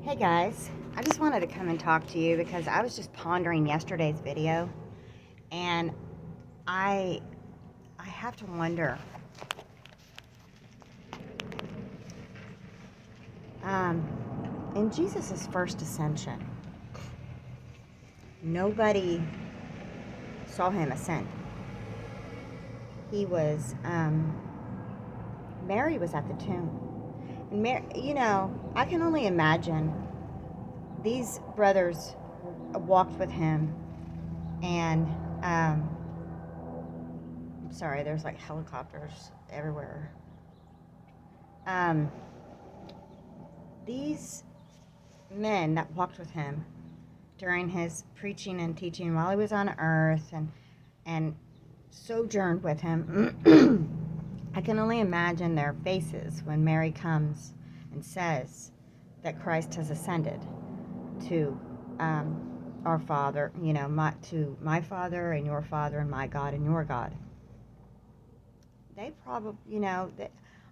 Hey guys, I just wanted to come and talk to you because I was just pondering yesterday's video, and I have to wonder, in Jesus' first ascension, nobody saw him ascend. He was, Mary was at the tomb. And Mary, I can only imagine these brothers walked with him, and I'm sorry, there's like helicopters everywhere. These men that walked with him during his preaching and teaching while he was on earth and sojourned with him, I can only imagine their faces when Mary comes and says that Christ has ascended to our Father, to my Father and your Father and my God and your God. They probably,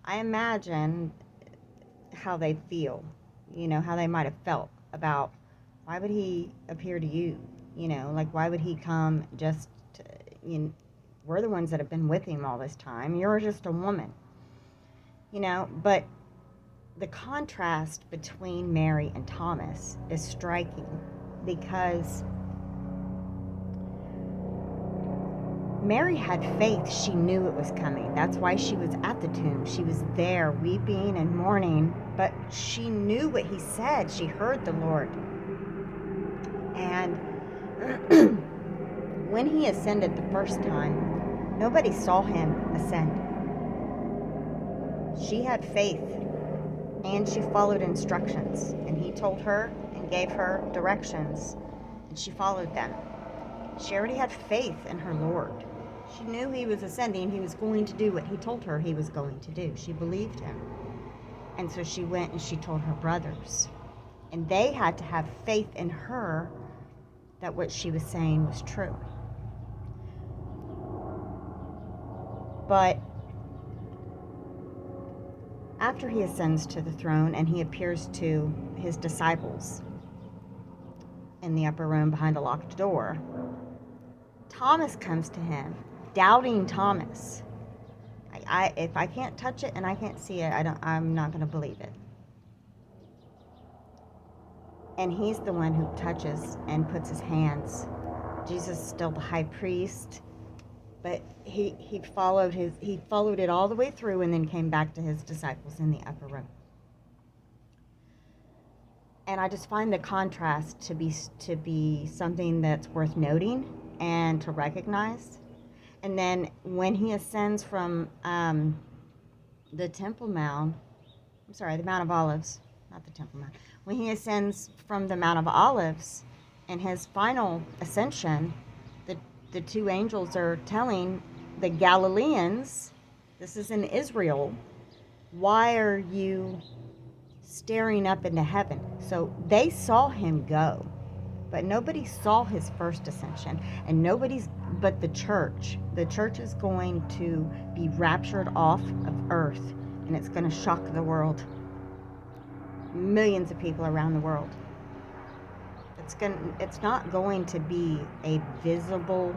I imagine how they feel, how they might have felt about why would he appear to you, why would he come just to, we're the ones that have been with him all this time. You're just a woman, but the contrast between Mary and Thomas is striking because Mary had faith. She knew it was coming. That's why she was at the tomb. She was there weeping and mourning, but she knew what he said. She heard the Lord. And when he ascended the first time, nobody saw him ascend. She had faith, and she followed instructions, and he told her and gave her directions, and she followed them. She already had faith in her Lord. She knew he was ascending. He was going to do what he told her he was going to do. She believed him. And so she went and she told her brothers. And they had to have faith in her that what she was saying was true. But after he ascends to the throne and he appears to his disciples in the upper room behind a locked door, Thomas comes to him, doubting Thomas. If I can't touch it and I can't see it, I'm not going to believe it. And he's the one who touches and puts his hands. Jesus is still the high priest, but he followed it all the way through and then came back to his disciples in the upper room. And I just find the contrast to be something that's worth noting and to recognize. And then when he ascends from the Temple Mount, the Mount of Olives, not the Temple Mount. When he ascends from the Mount of Olives in his final ascension, the two angels are telling the Galileans, this is in Israel, why are you staring up into heaven? So they saw him go, but nobody saw his first ascension, and but the church is going to be raptured off of earth, and it's going to shock the world. Millions of people around the world. It's not going to be a visible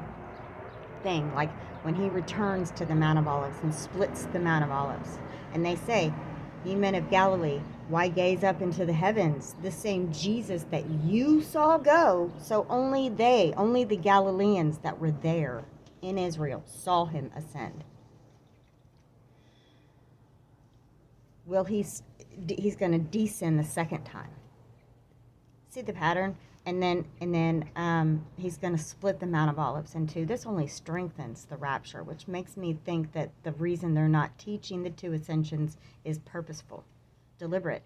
thing, like when he returns to the Mount of Olives and splits the Mount of Olives, and they say, "Ye men of Galilee, why gaze up into the heavens? The same Jesus that you saw go." So only the Galileans that were there in Israel saw him ascend. Well, he's going to descend the second time. See the pattern? And then he's going to split the Mount of Olives in two. This only strengthens the rapture, which makes me think that the reason they're not teaching the two ascensions is purposeful, deliberate.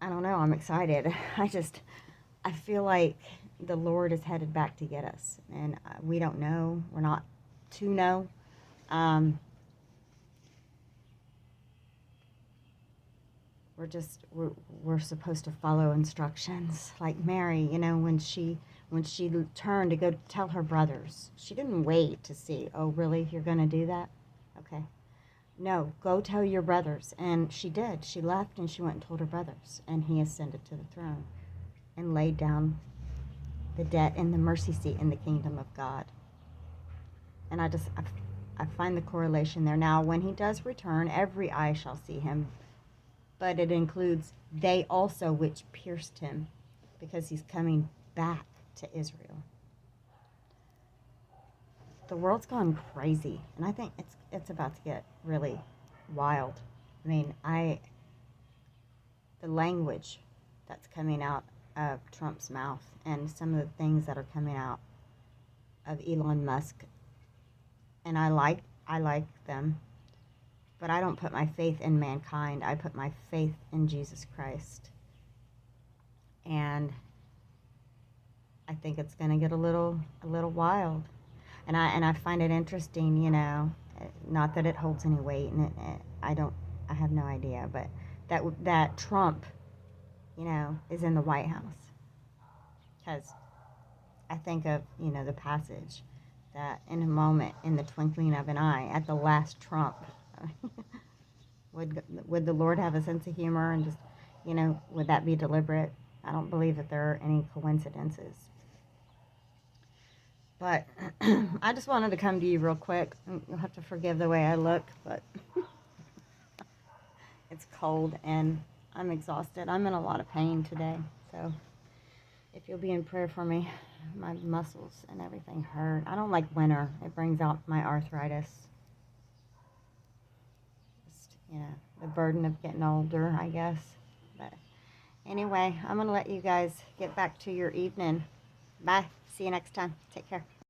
I don't know. I'm excited. I feel like the Lord is headed back to get us, and we don't know. We're not to know. We're supposed to follow instructions, like Mary. When she turned to go tell her brothers, she didn't wait to see. Oh, really? You're going to do that? Okay. no, go tell your brothers. And she did. She left and she went and told her brothers. And he ascended to the throne and laid down the debt and the mercy seat in the kingdom of God. And I find the correlation there. Now, when he does return, every eye shall see him, but it includes they also which pierced him, because he's coming back to Israel. The world's gone crazy, and I think it's about to get really wild. I mean, the language that's coming out of Trump's mouth and some of the things that are coming out of Elon Musk, and I like them, but I don't put my faith in mankind. I put my faith in Jesus Christ. And I think it's going to get a little wild. And I find it interesting, you know, not that it holds any weight, and I have no idea, but that Trump, you know, is in the White House. Because I think of, you know, the passage that in a moment, in the twinkling of an eye, at the last trump, would the Lord have a sense of humor and just, you know, would that be deliberate? I don't believe that there are any coincidences. But I just wanted to come to you real quick. You'll have to forgive the way I look, but it's cold and I'm exhausted. I'm in a lot of pain today, so if you'll be in prayer for me, my muscles and everything hurt. I don't like winter. It brings out my arthritis. Just, you know, the burden of getting older, I guess. But anyway, I'm going to let you guys get back to your evening. Bye. See you next time. Take care.